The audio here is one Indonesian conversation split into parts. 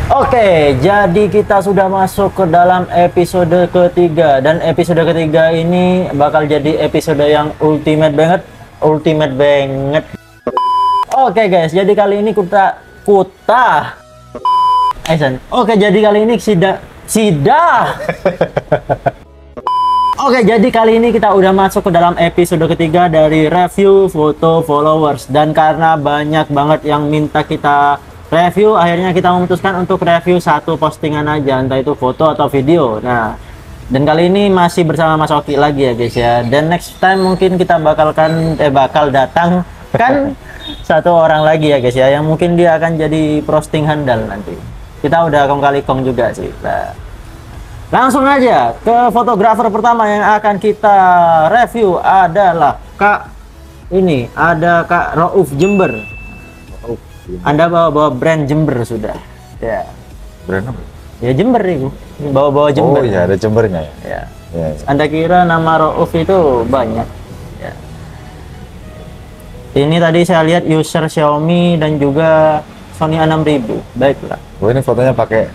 Oke, jadi kita sudah masuk ke dalam episode ketiga, dan episode ketiga ini bakal jadi episode yang ultimate banget, Oke guys, jadi kali ini Oke, jadi kali ini Oke, jadi kali ini kita udah masuk ke dalam episode ketiga dari review foto followers, dan karena banyak banget yang minta kita review, akhirnya kita memutuskan untuk review satu postingan aja, entah itu foto atau video. Nah, dan kali ini masih bersama Mas Oki lagi ya guys ya. Dan next time mungkin kita bakal datang kan satu orang lagi ya guys ya, yang mungkin dia akan jadi posting handal nanti. Kita udah kong kali kong juga sih. Nah, langsung aja ke fotografer pertama yang akan kita review adalah Kak Rauf Jember. Anda bawa brand Jember sudah. Ya. Brand apa? Ya Jember itu. Bawa Jember. Oh iya, ada Jembernya ya. Ya. Ya. Anda kira nama Rauf itu banyak. Ya. Ini tadi saya lihat user Xiaomi dan juga Sony A6000. Baiklah. Oh, ini fotonya pakai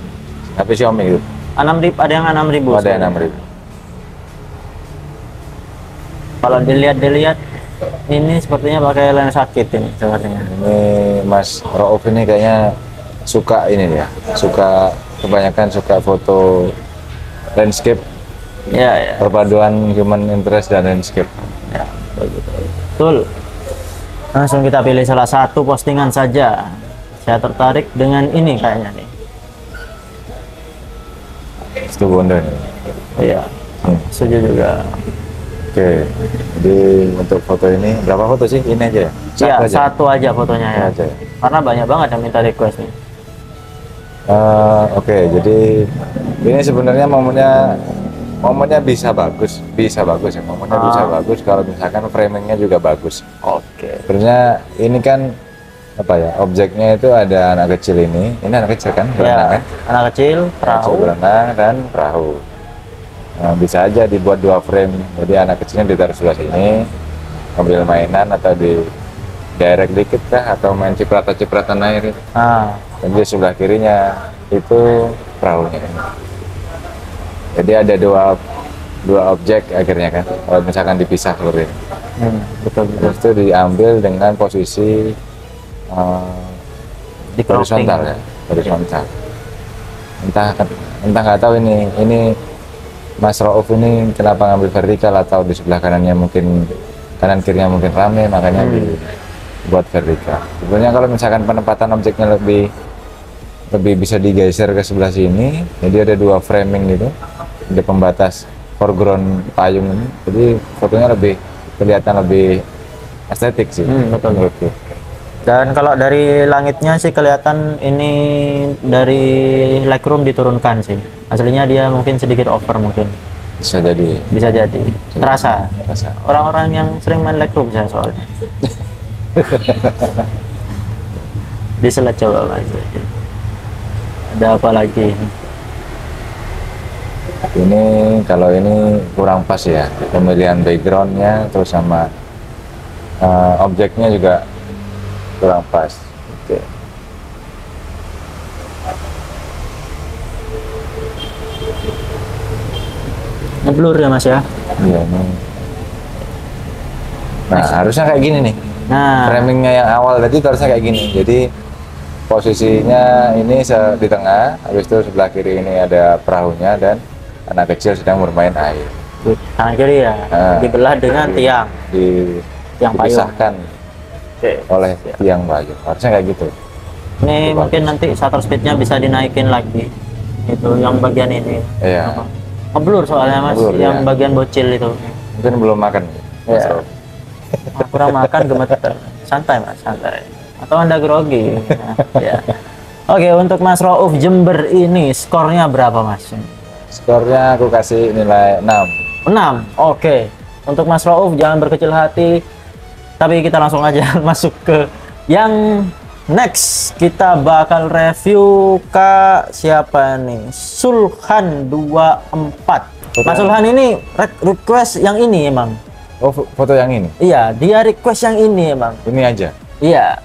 HP Xiaomi gitu. 6000, ada yang 6000. Oh, ada yang 6000. Kalau dilihat ini sepertinya pakai lensa kit ini sepertinya. Ini Mas Rauf ini kayaknya suka ini ya. Kebanyakan suka foto landscape. Ya. Perpaduan human interest dan landscape. Ya, betul. Langsung kita pilih salah satu postingan saja. Saya tertarik dengan ini kayaknya nih. Itu Bondo ini. Iya. Setuju juga. Oke, jadi untuk foto ini berapa foto sih? Ini aja ya? Satu aja fotonya ya. Aja. Karena banyak banget yang minta request nih. Oke, jadi ini sebenarnya momennya bisa bagus ya. Momennya bisa bagus kalau misalkan framingnya juga bagus. Oke. Sebenarnya ini kan apa ya? Objeknya itu ada anak kecil ini. Ini anak kecil kan? Berenang kan? Anak kecil, perahu. Berenang dan perahu. Nah, bisa aja dibuat dua frame, jadi anak kecilnya ditaruh sebelah sini ambil mainan atau di direct dikit kah, atau main cipratan air itu. Dan di sebelah kirinya itu perahunya. Jadi ada dua objek akhirnya kan, kalau misalkan dipisah seperti ini. Betul. Terus itu diambil dengan posisi Di horizontal ya, horizontal. Entah nggak tahu ini Mas Rauf ini kenapa ngambil vertikal, atau di sebelah kanannya mungkin kanan kirinya mungkin rame, makanya dibuat vertikal. Sebenarnya kalau misalkan penempatan objeknya lebih bisa digeser ke sebelah sini, jadi ada dua framing gitu, ada pembatas foreground payung ini, jadi fotonya kelihatan lebih estetik sih. Betul. Menurutku. Dan kalau dari langitnya sih kelihatan ini dari Lightroom diturunkan sih. Aslinya dia mungkin sedikit over mungkin. Bisa jadi. Terasa. Orang-orang yang sering main Lightroom saya soalnya. Diselet coba Mas. Ada apa lagi? Ini kalau ini kurang pas ya, pemilihan backgroundnya terus sama objeknya juga kurang pas. Oke. Ngeblur ya Mas ya? Iya nih. Nah, harusnya kayak gini nih. Nah, Framingnya yang awal tadi harusnya kayak gini. Jadi posisinya ini di tengah, habis itu sebelah kiri ini ada perahunya dan anak kecil sedang bermain air. kanan kiri ya, dibelah dengan tiang Dipisahkan oleh tiang payung. Harusnya kayak gitu. Ini mungkin nanti shutter speednya bisa dinaikin lagi. Itu yang bagian ini. Iya. Ngeblur soalnya Mas, yang bagian bocil itu. Mungkin belum makan. Iya. Kurang makan gemeter. Santai Mas, santai. Atau Anda grogi. Ya. Oke, untuk Mas Rauf Jember ini skornya berapa Mas? Skornya aku kasih nilai 6. 6. Oke. Untuk Mas Rauf jangan berkecil hati. Tapi kita langsung aja masuk ke yang next. Kita bakal review siapa nih? Sulhan 24. Mas Sulhan ini request yang ini emang. Oh, foto yang ini? Iya, dia request yang ini emang. Ini aja? Iya.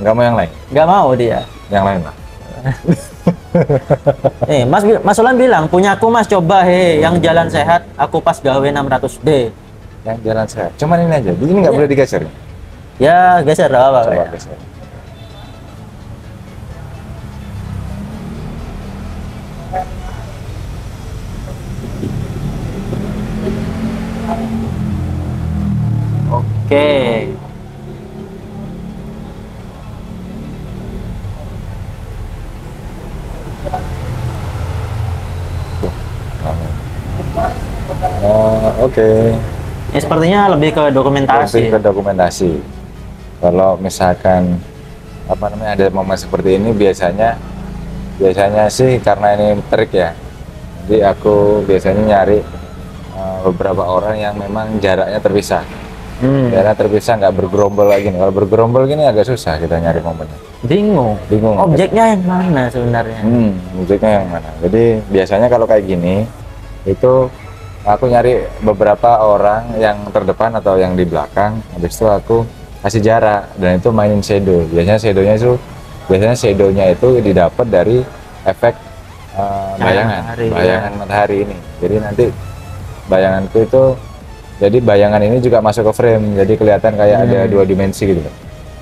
Nggak mau yang lain? Nggak mau dia. Yang lain lah. Mas Ulan bilang, punya aku Mas, coba yang jalan sehat, aku pas gawe 600D. Yang jalan sehat. Cuman ini aja. Ini nggak boleh digeser. Ya, geser apa Coba ya. geser. Oke. Oke. Ini sepertinya lebih ke dokumentasi. Lebih ke dokumentasi. Kalau misalkan apa namanya ada momen seperti ini biasanya sih karena ini trik ya. Jadi aku biasanya nyari beberapa orang yang memang jaraknya terpisah. Jaraknya terpisah, nggak bergerombol lagi nih. Kalau bergerombol gini agak susah kita nyari momennya. Bingung. Objeknya yang mana sebenarnya? Objeknya yang mana? Jadi biasanya kalau kayak gini itu aku nyari beberapa orang yang terdepan atau yang di belakang. Habis itu aku kasih jarak dan itu mainin shadow. Biasanya shadownya itu didapat dari efek bayangan matahari ini. Jadi nanti bayanganku itu, jadi bayangan ini juga masuk ke frame, jadi kelihatan kayak ada 2 dimensi gitu.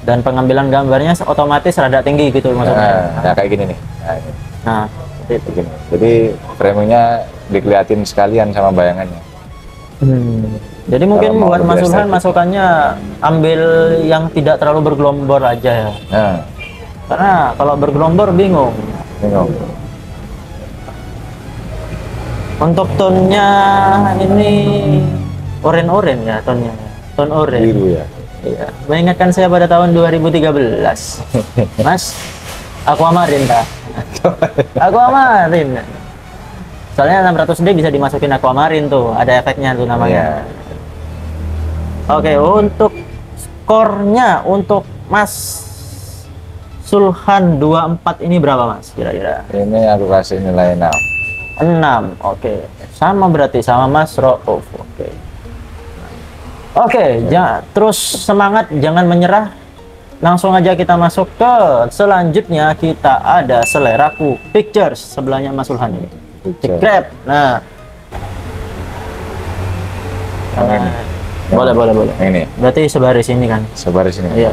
Dan pengambilan gambarnya otomatis rada tinggi gitu maksudnya. Nah, kayak gini nih. Nah, ini. Nah, Begini. Jadi framenya dikeliatin sekalian sama bayangannya. Jadi mungkin buat Mas Ulhan masukannya ambil yang tidak terlalu bergelombor aja ya. Nah, Karena kalau bergelombor bingung. Untuk tonnya ini oren-oren ya tonnya. Ton oren. biru ya. Iya, mengingatkan saya pada tahun 2013. Mas, Aquamarine kah? Aquamarine. Soalnya 600D bisa dimasukin Aquamarine tuh, ada efeknya tuh namanya. Oke, untuk skornya untuk Mas Sulhan 24 ini berapa Mas kira-kira? Ini aku kasih nilai 6. 6. Oke. Sama berarti sama Mas Rauf. Oke, terus semangat, jangan menyerah. Langsung aja kita masuk ke selanjutnya. Kita ada Seleraku Pictures sebelahnya Mas Sulhan ini. Grab. Nah. Boleh. Ini. Berarti sebaris ini kan? Sebaris ini. Iya.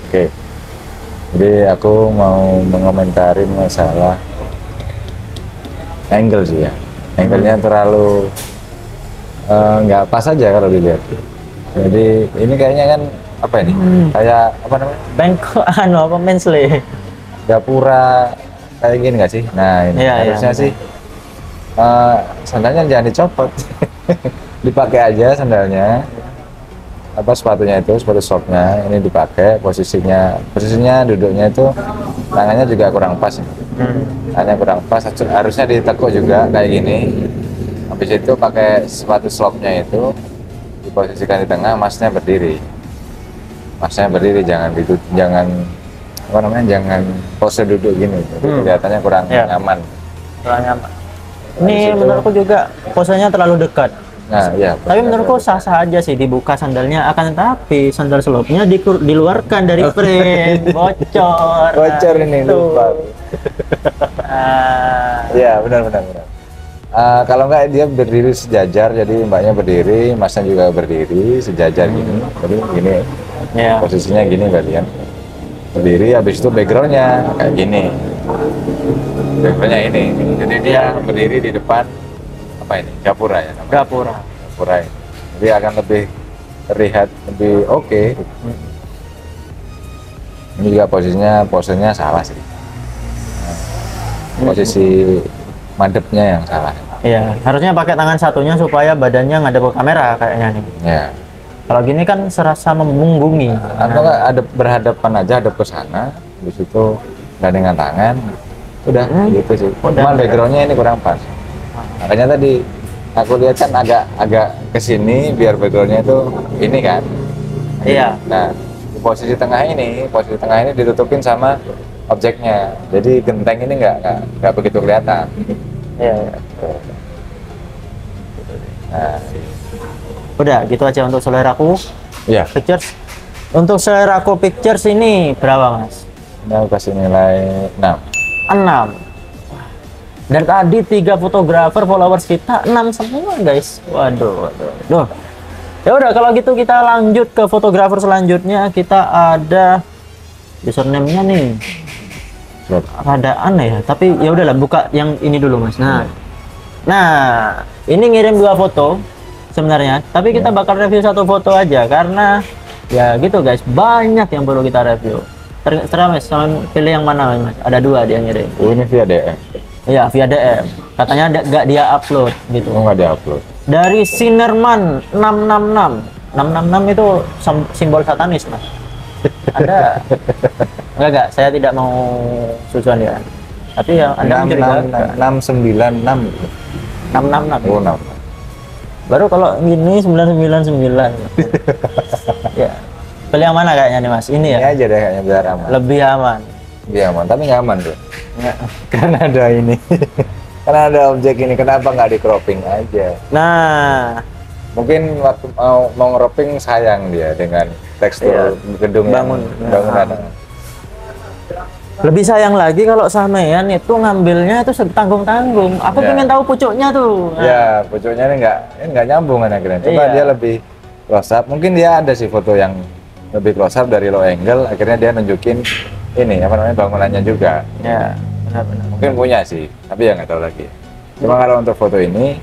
Oke. Jadi aku mau mengomentari masalah angle sih ya. Angle-nya terlalu nggak pas aja kalau dilihat. Jadi ini kayaknya kan apa ini? Kayak apa namanya? Bengkok apa mensle? Gapura kayak gini nggak sih? Nah ini harusnya sih sandalnya jangan dicopot, dipakai aja sandalnya. Apa sepatunya itu, sepatu shopnya ini dipakai, posisinya duduknya itu tangannya juga kurang pas. Tangannya kurang pas, harusnya ditekuk juga kayak gini. Habis itu pakai sepatu slopnya itu diposisikan di tengah, masnya berdiri, jangan apa namanya, jangan pose duduk gini, kelihatannya kurang nyaman. Ini menurutku juga posenya terlalu dekat. Nah, iya. Tapi menurutku sah-sah aja sih dibuka sandalnya, akan tetapi sandal slopnya diluarkan dari frame, bocor. Bocor ini lupa. Iya, benar. Kalau enggak dia berdiri sejajar, jadi mbaknya berdiri, masnya juga berdiri sejajar gini. Jadi gini. Posisinya gini kalian. Berdiri, habis itu backgroundnya kayak gini. Backgroundnya ini. Jadi dia berdiri di depan apa ini? Gapura ya namanya? Gapura ini. Jadi akan lebih terlihat lebih oke. Ini juga posenya salah sih. Posisi madepnya yang salah. Iya, harusnya pakai tangan satunya supaya badannya ngadep ke kamera kayaknya nih. Ya. Kalau gini kan serasa membunggungi. Atau nggak ada berhadapan aja, hadap ke sana, di situ gandengan tangan, udah gitu sih. Cuma backgroundnya ini kurang pas. Makanya tadi aku lihat kan agak kesini biar backgroundnya itu ini kan. Iya. Nah, di posisi tengah ini ditutupin sama objeknya, jadi genteng ini nggak begitu kelihatan. Iya. Nah, udah gitu aja untuk Seleraku Pictures. Untuk Seleraku Pictures ini berapa Mas? Ini aku kasih nilai 6. 6. Dari tadi 3 fotografer, followers kita 6 semua guys. Waduh. Duh. Ya udah kalau gitu kita lanjut ke fotografer selanjutnya. Kita ada username-nya nih. Rada aneh ya, tapi ya udahlah buka yang ini dulu Mas. Nah, ini ngirim 2 foto sebenarnya, tapi kita bakal review 1 foto aja karena ya gitu guys, banyak yang perlu kita review. Terserah Mas, pilih yang mana Mas? Ada 2 dia ngirim. Oh, ini via DM. Iya, via DM. Katanya nggak dia upload gitu. Oh, nggak dia upload. Dari Sinerman 666. 666 itu simbol satanis Mas. Ada? Enggak, saya tidak mau susuan ya. Tapi ya Anda mencurigakan. 696. 666. Oh, 6. Baru kalau gini 999. Ya. Pilih yang mana kayaknya nih Mas? Ini ya. Ini aja deh kayaknya biar aman. Lebih aman. Iya aman, tapi nggak aman tuh. Ya. Karena ada ini. Karena ada objek ini, kenapa nggak di cropping aja? Nah, Mungkin waktu mau cropping sayang dia dengan tekstur gedung bangunan. lebih sayang lagi kalau sampean itu ngambilnya itu tanggung-tanggung. Aku pengen tahu pucuknya tuh. Ya, pucuknya ini nggak nyambung kan akhirnya. Coba dia lebih close up. Mungkin dia ada sih foto yang lebih close up dari low angle. Akhirnya dia nunjukin ini apa namanya bangunannya juga. Ya, benar-benar. Mungkin punya sih, tapi ya nggak tahu lagi. Cuma kalau untuk foto ini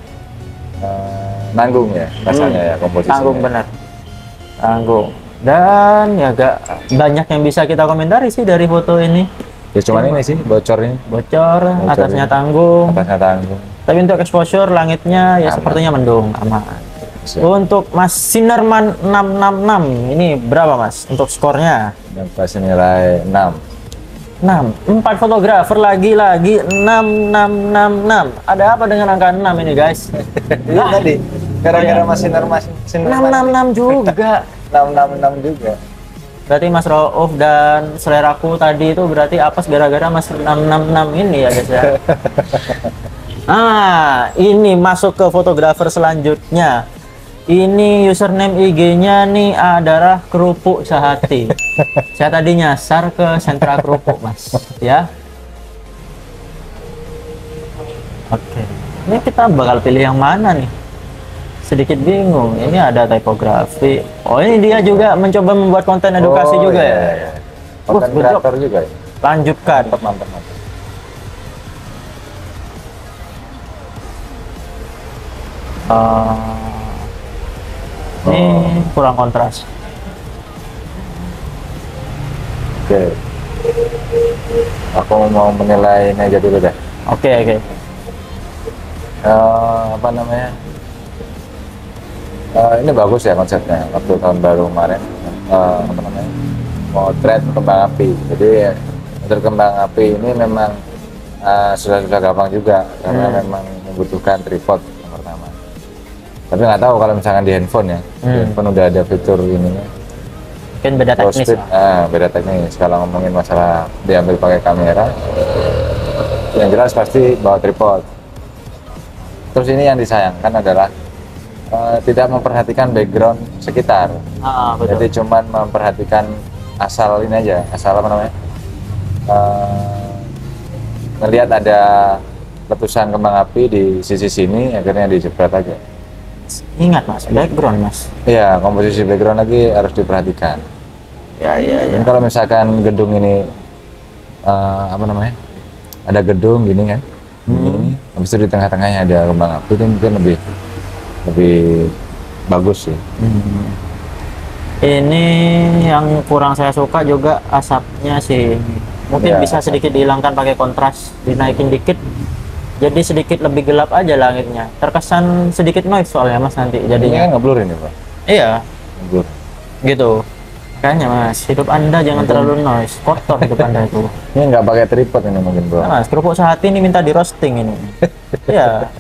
nanggung ya rasanya ya komposisinya. Tanggung benar. Tanggung. Dan ya agak banyak yang bisa kita komentari sih dari foto ini. Ya cuman ini sih bocor ini. Bocor, atasnya tanggung. Atasnya tanggung. Tapi untuk exposure langitnya ya sepertinya mendung, aman. Untuk Mas Sinerman 666 ini berapa Mas untuk skornya? Yang kasih nilai 6. 4 fotografer lagi-lagi 6666. Ada apa dengan angka 6 ini guys? Itu tadi gara-gara masih 666 juga. 666 juga. Berarti Mas Rauf dan seleraku tadi itu berarti apes gara-gara Mas 666 ini ya guys ya. Ini masuk ke fotografer selanjutnya. Ini username IG-nya nih adalah kerupuk sehati. Saya tadi nyasar ke sentra kerupuk Mas, ya. Oke. Ini kita bakal pilih yang mana nih? Sedikit bingung. Ini ada tipografi. Oh, ini dia juga mencoba membuat konten edukasi juga ya. Konten kreator juga ya. Lanjutkan. Mantap. Ini kurang kontras. Oke. Aku mau menilai ini aja dulu deh. Oke. Apa namanya? Ini bagus ya konsepnya. Waktu tahun baru kemarin, apa namanya? Motret kembang api. Jadi motret kembang api ini memang sudah gampang juga karena memang membutuhkan tripod yang pertama. Tapi nggak tahu kalau misalkan di handphone ya. Di handphone udah ada fitur ininya. Mungkin beda teknis. Beda teknis. Kalau ngomongin masalah diambil pakai kamera, yang jelas pasti bawa tripod. Terus ini yang disayangkan adalah tidak memperhatikan background sekitar. Betul. Jadi cuman memperhatikan asal ini aja, asal apa namanya? Ngelihat ada letusan kembang api di sisi sini, akhirnya dijepret aja. Ingat Mas, background Mas. Iya, komposisi background lagi harus diperhatikan. Ya. Dan kalau misalkan gedung ini apa namanya? Ada gedung gini kan? Ini, habis itu di tengah-tengahnya ada kembang api, itu mungkin lebih bagus sih. Ini yang kurang saya suka juga asapnya sih. Mungkin bisa sedikit dihilangkan pakai kontras, dinaikin dikit. Jadi sedikit lebih gelap aja langitnya. Terkesan sedikit noise soalnya Mas nanti jadinya. Ini kan ngeblur ini Pak. Iya. Ngeblur. Gitu. Kayaknya Mas, hidup Anda jangan terlalu noise. Kotor hidup Anda itu. Ini nggak pakai tripod ini mungkin Bro. Nah, Mas, kerupuk sehati ini minta di roasting ini. Iya.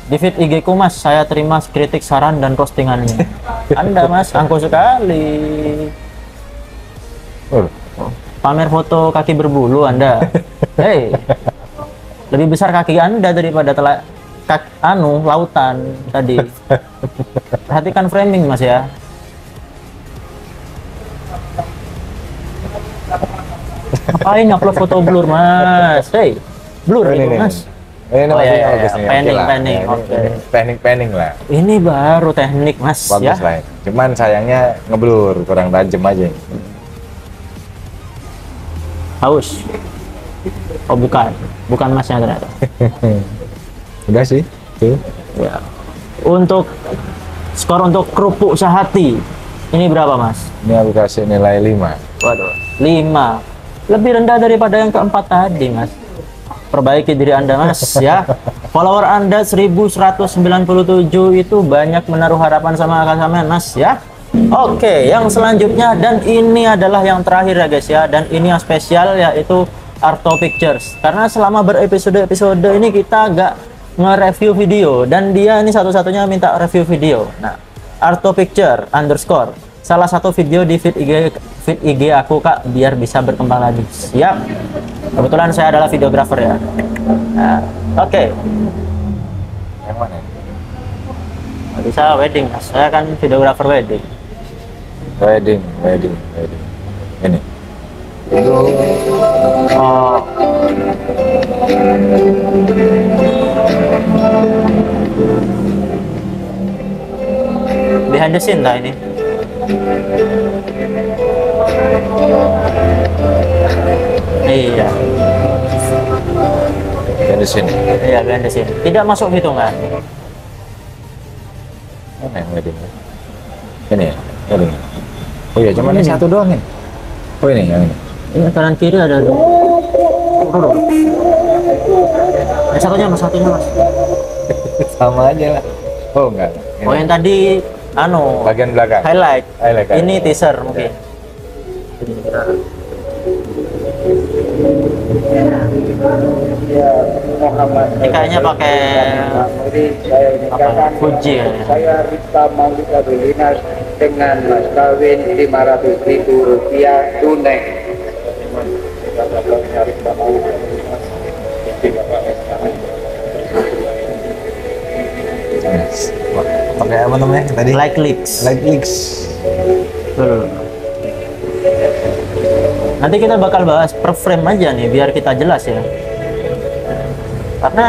Di feed IG ku Mas, saya terima kritik, saran, dan postingannya. Anda Mas, angkuh sekali. Pamer foto kaki berbulu Anda. Hei, lebih besar kaki Anda daripada lautan tadi. Perhatikan framing Mas ya. Ngapain upload foto blur Mas? Hei, blur ini Mas. Ini Oh, maksudnya iya, bagus iya. nih. Panning, Oke lah. panning, Ini- oke. ini Panning lah. Ini baru teknik mas Bagus ya. lah. Cuman sayangnya ngeblur, kurang tajam aja. Haus. Oh bukan, bukan masnya ternyata. Udah sih. Tuh. Ya. Untuk skor untuk kerupuk sehati ini berapa mas? Ini aku kasih nilai 5. Waduh, 5. Lebih rendah daripada yang keempat tadi mas. Perbaiki diri anda mas ya. Follower anda 1197 itu banyak menaruh harapan sama kakak sampean mas ya. Oke, yang selanjutnya dan ini adalah yang terakhir ya guys ya. Dan ini yang spesial yaitu Arto Pictures. Karena selama berepisode-episode ini kita nggak nge-review video dan dia ini satu-satunya minta review video. Nah, Arto Picture _ salah satu video di feed IG aku kak biar bisa berkembang lagi. Siap. Kebetulan saya adalah videografer ya. Nah, oke. Yang mana? Bisa wedding mas. Saya kan videografer wedding. Wedding. Ini. Oh. Behind the scene lah ini. Iya, Yang di sini. iya behind the scene. Tidak masuk hitungan. Mana yang wedding? Ini ya? Wedding. Oh iya, cuma ini satu doang nih. Oh ini, yang ini. Ini kanan kiri ada dua. Yang satunya mas. Sama aja lah. Oh enggak. Ini. Oh yang tadi anu Bagian belakang. highlight. Highlight, kan? Ini teaser mungkin. Ini kayaknya pakai apa? Fuji kayaknya. Saya Rita Maulida Belinas dengan mas kawin 500.000 rupiah tunai. Yes. Pakai apa namanya tadi? Like leaks. Like leaks. Dulu. Nanti kita bakal bahas per frame aja nih biar kita jelas ya. Karena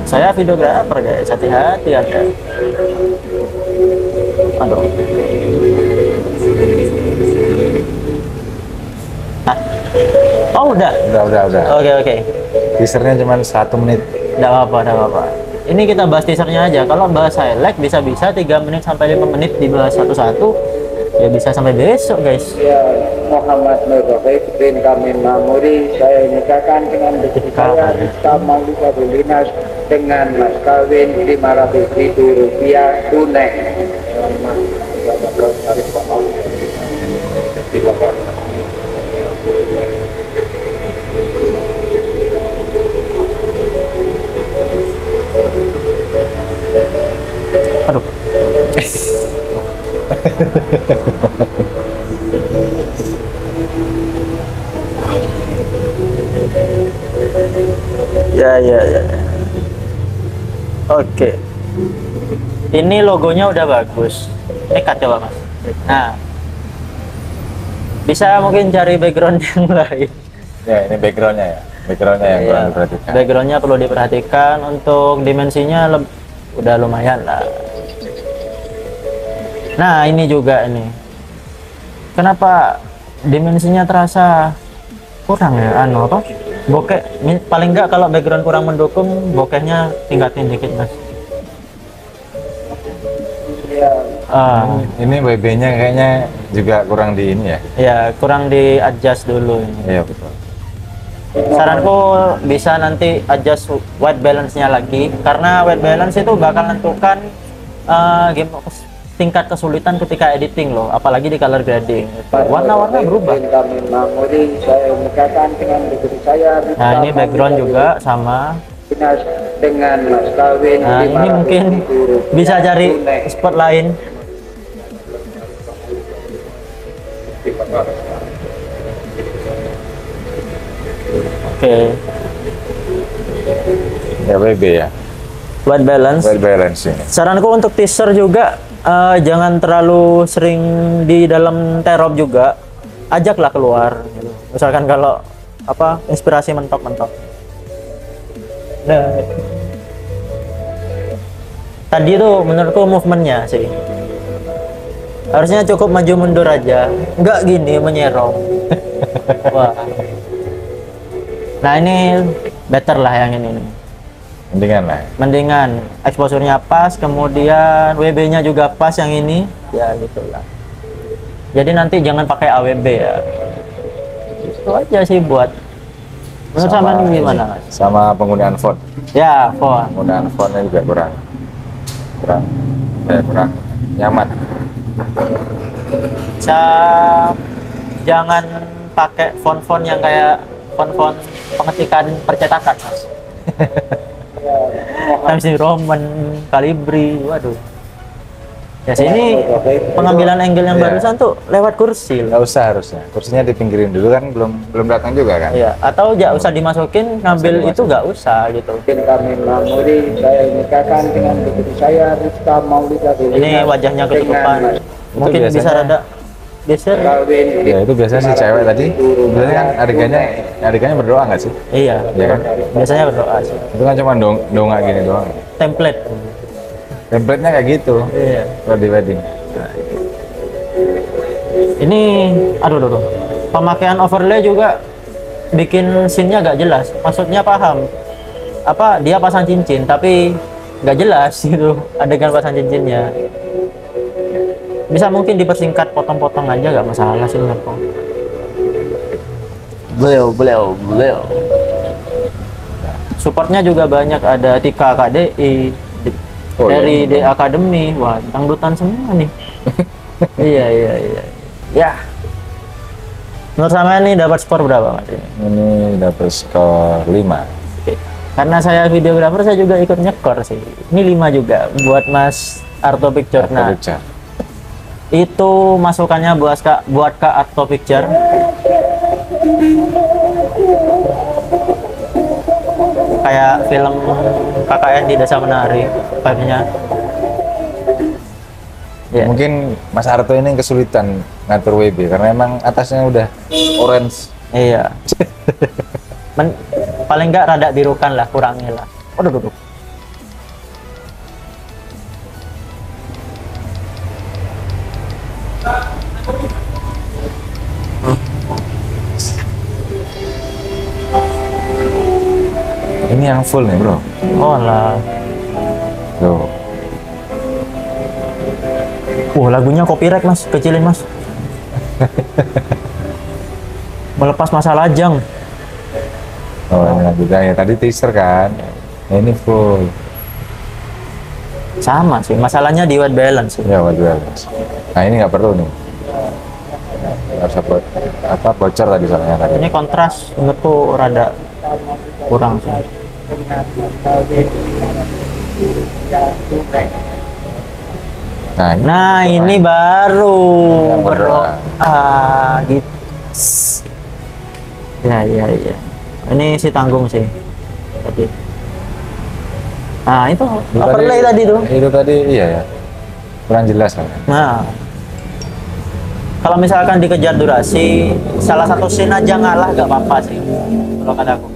saya videografer guys, hati-hati ada. Aduh. Hah? Oh udah. Udah. Oke. Teasernya cuma 1 menit. Nggak apa-apa. Ini kita bahas teasernya aja. Kalau bahas highlight bisa-bisa 3 menit sampai 5 menit dibahas satu-satu. Ya bisa sampai besok guys. Ya Muhammad Nur Rafiq bin Kamil Mamuri, saya nikahkan dengan istri saya Rita Maulida Belinas dengan mas kawin 500.000 rupiah tunai. Aduh. Ya. Oke. Ini logonya udah bagus. Nekat coba mas. Nah, bisa mungkin cari background yang lain. Ya, ini backgroundnya ya. Backgroundnya yang kurang Iya, diperhatikan. backgroundnya perlu diperhatikan. Untuk dimensinya udah lumayan lah. Nah ini juga ini. Kenapa dimensinya terasa kurang ya? Anu apa? Bokeh. Paling nggak kalau background kurang mendukung, bokehnya tingkatin dikit mas. Ya Ini WB-nya kayaknya juga kurang di ini ya. Ya kurang di adjust dulu ini. Iya betul. Saranku bisa nanti adjust white balance-nya lagi, karena white balance itu bakal menentukan tingkat kesulitan ketika editing loh, apalagi di color grading. Warna-warna berubah. bin Kamil Mamuri, saya nikahkan dengan istri saya Rita Nah ini background Maulida juga sama. Belinas dengan mas kawin Nah ini mungkin 500.000 rupiah bisa cari tunai. spot lain. Oke, Ya WB ya. white balance. Well balance ini. Saranku untuk teaser juga jangan terlalu sering di dalam terop juga, ajaklah keluar gitu. Misalkan kalau apa inspirasi mentok-mentok. Nah, tadi tuh menurutku movementnya sih harusnya cukup maju mundur aja, nggak gini menyerong. Wah. Nah ini better lah yang ini nih. Mendingan lah. Mendingan exposure-nya pas, kemudian WB-nya juga pas yang ini, ya gitulah. Jadi nanti jangan pakai AWB ya. Itu aja sih buat. Menurut sama ini gimana, Mas? Sama penggunaan font. Ya, font. Penggunaan fontnya juga kurang nyaman. Jangan pakai font-font yang kayak font-font pengetikan percetakan, Mas. Times New Roman, Calibri, waduh. Ya sini pengambilan angle yang Iya. barusan tuh lewat kursi Nggak loh. usah harusnya. Kursinya dipinggirin dulu kan, belum datang juga kan. Iya, atau nggak usah dimasukin, ngambil itu nggak usah gitu. Kami Mamuri, saya nikahkan dengan putri saya Rizka Maulida Belina. Ini wajahnya ketutupan. Mungkin bisa biasanya- rada geser. Kawin Ya itu biasanya si cewek tadi. Biasanya kan adegannya berdoa nggak sih? Iya, Iya kan? biasanya berdoa sih. Itu kan cuma dongak gini doang. Template. Template-nya kayak gitu Iya. kalau di wedding. Ini, aduh. Pemakaian overlay juga bikin scene-nya gak jelas. Maksudnya paham. Apa dia pasang cincin tapi nggak jelas gitu adegan pasang cincinnya. Bisa mungkin dipersingkat potong-potong aja gak masalah sih menurutku. Beliau. Supportnya juga banyak, ada Tika KDI Oh, dari iya. D Academy. Wah, dangdutan semua nih. Iya. Ya. Menurut sama ini dapat skor berapa, Mas? Ini dapat skor 5. Oke. Karena saya videografer, saya juga ikut nyekor sih. Ini 5 juga buat Mas Arto Picture. Nah, Picture. itu masukannya buat Kak Arto Picture. Kayak film KKN di Desa Menari vibe-nya. Ya. Mungkin Mas Arto ini kesulitan ngatur WB karena emang atasnya udah orange. Iya. Paling nggak rada birukan lah, kurangnya lah. Aduh. Ini yang full nih bro. Oh lah. Tuh. Lagunya copyright Mas, kecilin Mas. Melepas masa lajang. Oh ini lagunya ya tadi teaser kan. Nah, ini full. Sama sih, masalahnya di white balance sih. Ya waduh. Nah ini nggak perlu nih. Harus bocor tadi soalnya tadi. Ini kontras menurutku rada kurang sih. Nah, ini baru Yang berdoa. gitu. Ya. Ini si tanggung sih. Tadi. Nah, itu overlay tadi tuh. Itu tadi iya ya. Kurang jelas kan. Nah, kalau misalkan dikejar durasi, salah satu scene aja ngalah gak apa-apa sih. Kalau kataku.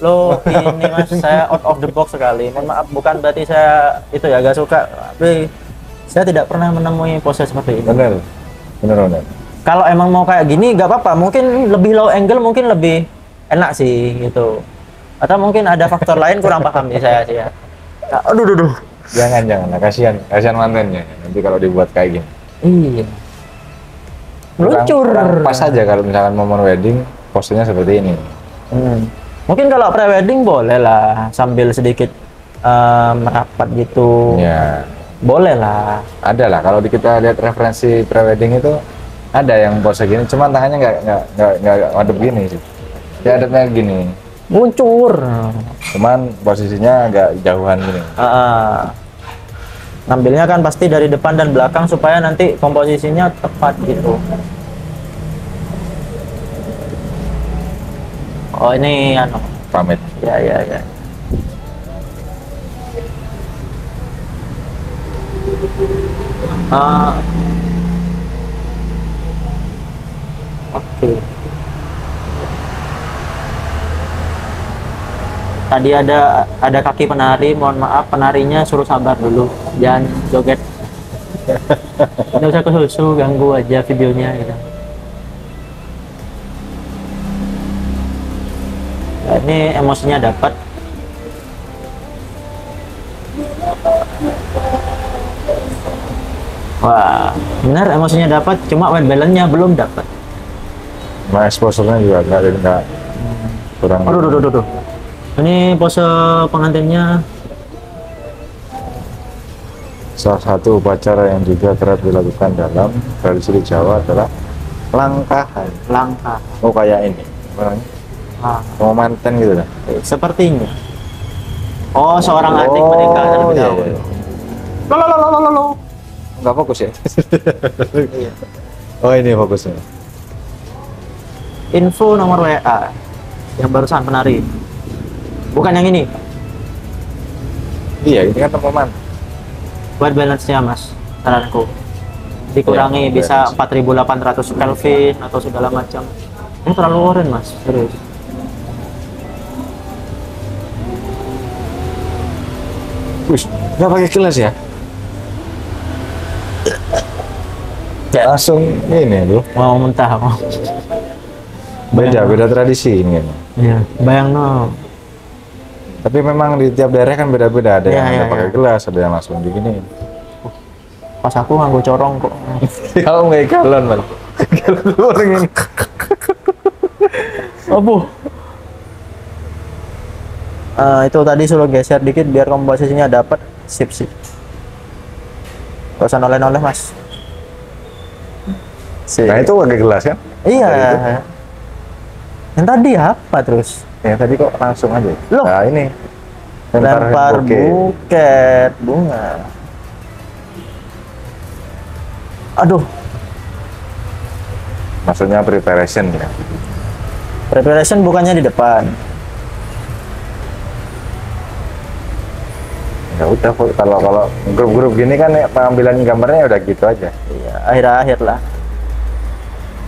Lo ini Mas, saya out of the box sekali. Mohon maaf, bukan berarti saya itu ya gak suka, tapi saya tidak pernah menemui pose seperti ini. Bener. Kalau emang mau kayak gini gak apa-apa, mungkin lebih low angle mungkin lebih enak sih gitu. Atau mungkin ada faktor lain kurang paham nih saya sih ya. Aduh. Jangan lah, kasihan mantannya nanti kalau dibuat kayak gini. Iya. Luncur. Kurang pas aja kalau misalkan momen wedding posenya seperti ini. Mungkin kalau pre-wedding boleh lah sambil sedikit merapat gitu. Ya, Boleh lah. ada lah kalau kita lihat referensi pre-wedding itu ada yang pose gini, cuman tangannya nggak ngadep gini sih. Dia hadapnya gini, Muncur. cuman posisinya agak jauhan gini. Ngambilnya kan pasti dari depan dan belakang supaya nanti komposisinya tepat gitu. Oh ini anu. Pamit. Ya. Oke. Tadi ada kaki penari, mohon maaf penarinya suruh sabar dulu, jangan joget. Nggak usah kesusu, ganggu aja videonya gitu. Nah, ini emosinya dapat. Wah, benar emosinya dapat, cuma white balance-nya belum dapat. Nah, exposure-nya juga nggak kurang. Aduh. Ini pose pengantinnya. Salah satu upacara yang juga kerap dilakukan dalam tradisi di Jawa adalah langkahan. Langkah. Oh, kayak ini. Apa namanya? Mau manten gitu lah. Sepertinya. Oh, seorang adik menikah terlebih iya, dahulu. iya. Lo. Nggak fokus ya? Iya. Oh, ini fokusnya. Info nomor WA yang barusan penari. Bukan yang ini. Iya, ini kan teman. White balance-nya, Mas. Saranku. Dikurangi Iya, bisa balance. 4800 Kelvin atau segala macam. Ini terlalu oren, Mas. Serius. Wih, nggak pakai gelas ya? Ya. Langsung ini tuh. Mau muntah aku. Beda tradisi ini kan. Iya, bayang no. Tapi memang di tiap daerah kan beda-beda. Ada Iya, yang iya, nggak pakai iya. gelas, ada yang langsung begini. Pas aku nganggo corong kok. Kamu nggak galon man? Galon orang ini. Abu. Itu tadi suruh geser dikit biar komposisinya dapat. Sip. Gak usah noleh-noleh, Mas. Sip. Nah itu pakai gelas kan? Iya. Dari itu. Yang tadi apa terus? Yang tadi kok langsung aja. Loh. Nah ini. Lempar bouquet. buket bunga. Aduh, Maksudnya preparation ya. preparation bukannya di depan. Ya udah kalau grup-grup gini kan ya, pengambilan gambarnya udah gitu aja. Iya, akhir-akhir lah.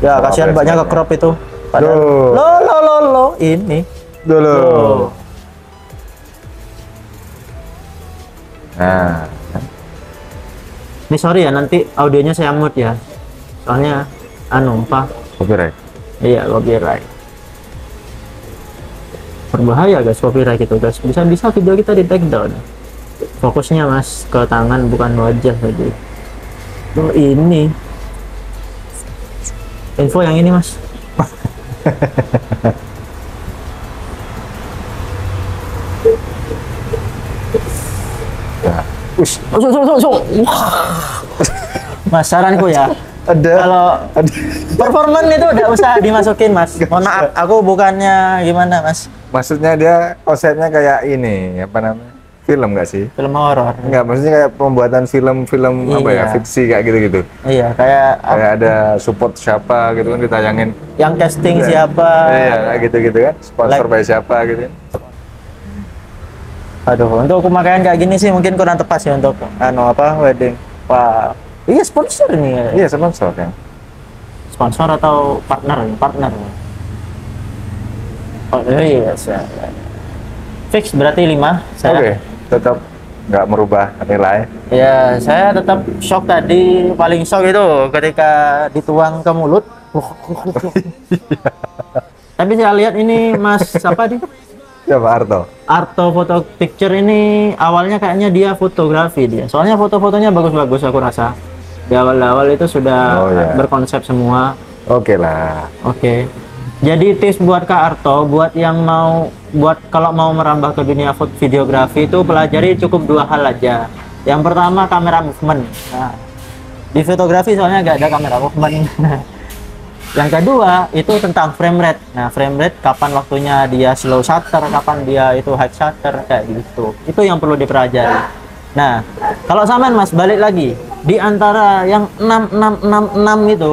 Ya, Oh, kasihan banyak ke crop itu. Padahal Duh. lo ini. Dulu. Tuh. Nah, Ini sorry ya, nanti audionya saya mute ya. Soalnya Pak. copyright. Iya, copyright. Berbahaya guys, copyright itu guys. Bisa-bisa video kita di take down. Fokusnya Mas ke tangan bukan wajah tadi. Oh, ini. Info yang ini, Mas. Nah, Mas, saranku ya. ada. Kalau performan itu udah usah dimasukin, Mas. Mohon maaf, aku bukannya gimana, Mas. Maksudnya dia konsepnya kayak ini, apa namanya? Film nggak sih? Film horor. Enggak, maksudnya kayak pembuatan film-film apa ya? Iya. Fiksi kayak gitu-gitu. Iya, kayak Kayak ada support siapa gitu kan ditayangin. yang casting Iya. siapa. Iya, kayak gitu-gitu kan. Sponsor Like- by siapa gitu kan. Aduh, untuk pemakaian kayak gini sih mungkin kurang tepat sih untuk wedding. Wah, iya sponsor ini ya. Iya, sponsor kan. Sponsor atau partner? Partner. Oh iya, fix berarti 5. Oke, tetap nggak merubah nilai. Ya, saya tetap shock tadi, paling shock itu ketika dituang ke mulut. Tapi saya lihat ini Mas siapa nih? Siapa Arto? Arto Foto Picture ini awalnya kayaknya dia fotografi dia. Soalnya foto-fotonya bagus-bagus aku rasa. Di awal-awal itu sudah Oh, iya. berkonsep semua. Oke lah. Oke. Jadi tips buat Kak Arto, buat yang kalau mau merambah ke dunia videografi itu pelajari cukup 2 hal aja. Yang pertama kamera movement. Nah, di fotografi soalnya nggak ada kamera movement. Yang kedua itu tentang frame rate. Nah, frame rate kapan waktunya dia slow shutter, kapan dia itu high shutter kayak gitu. Itu yang perlu dipelajari. Nah, kalau sampean Mas balik lagi di antara yang 6666 itu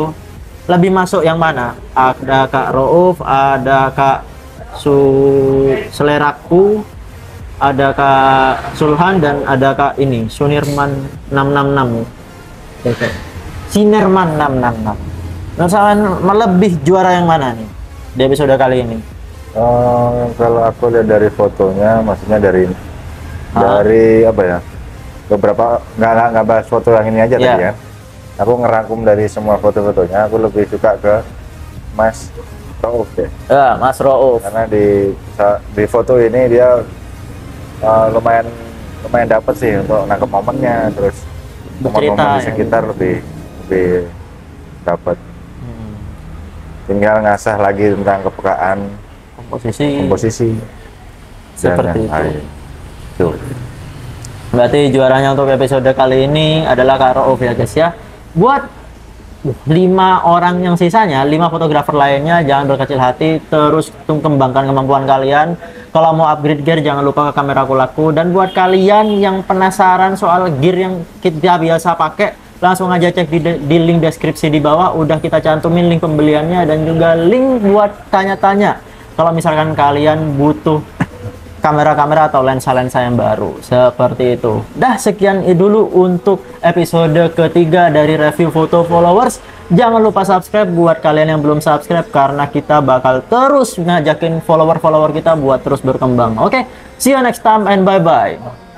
lebih masuk yang mana? Ada Kak Rouf, ada Kak Seleraku, ada Kak Sulhan dan ada Kak ini Sunirman 666. Oke. Sinerman 666. Misalkan lebih juara yang mana nih di episode kali ini? Kalau aku lihat dari fotonya, maksudnya dari apa ya? Beberapa nggak bahas foto yang ini aja Iya. tadi kan. Aku ngerangkum dari semua foto-fotonya. Aku lebih suka ke Mas Rauf deh. Ya, Mas Rauf. Karena di foto ini dia lumayan dapat sih untuk nangkep momennya, terus Bercerita, momen-momen di ya. sekitar lebih dapat. Hmm. Tinggal ngasah lagi tentang kepekaan komposisi Seperti dan yang itu. lain. Tuh. Berarti juaranya untuk episode kali ini adalah Kak Rauf ya guys ya. Buat 5 orang yang sisanya, 5 fotografer lainnya, jangan berkecil hati, terus kembangkan kemampuan kalian. Kalau mau upgrade gear jangan lupa ke kamera laku. Dan buat kalian yang penasaran soal gear yang kita biasa pakai, langsung aja cek di link deskripsi di bawah. Udah kita cantumin link pembeliannya dan juga link buat tanya-tanya kalau misalkan kalian butuh kamera-kamera atau lensa-lensa yang baru seperti itu. Dah, sekian dulu untuk episode ketiga dari review foto followers. Jangan lupa subscribe buat kalian yang belum subscribe, karena kita bakal terus ngajakin follower-follower kita buat terus berkembang. Oke, see you next time and bye-bye.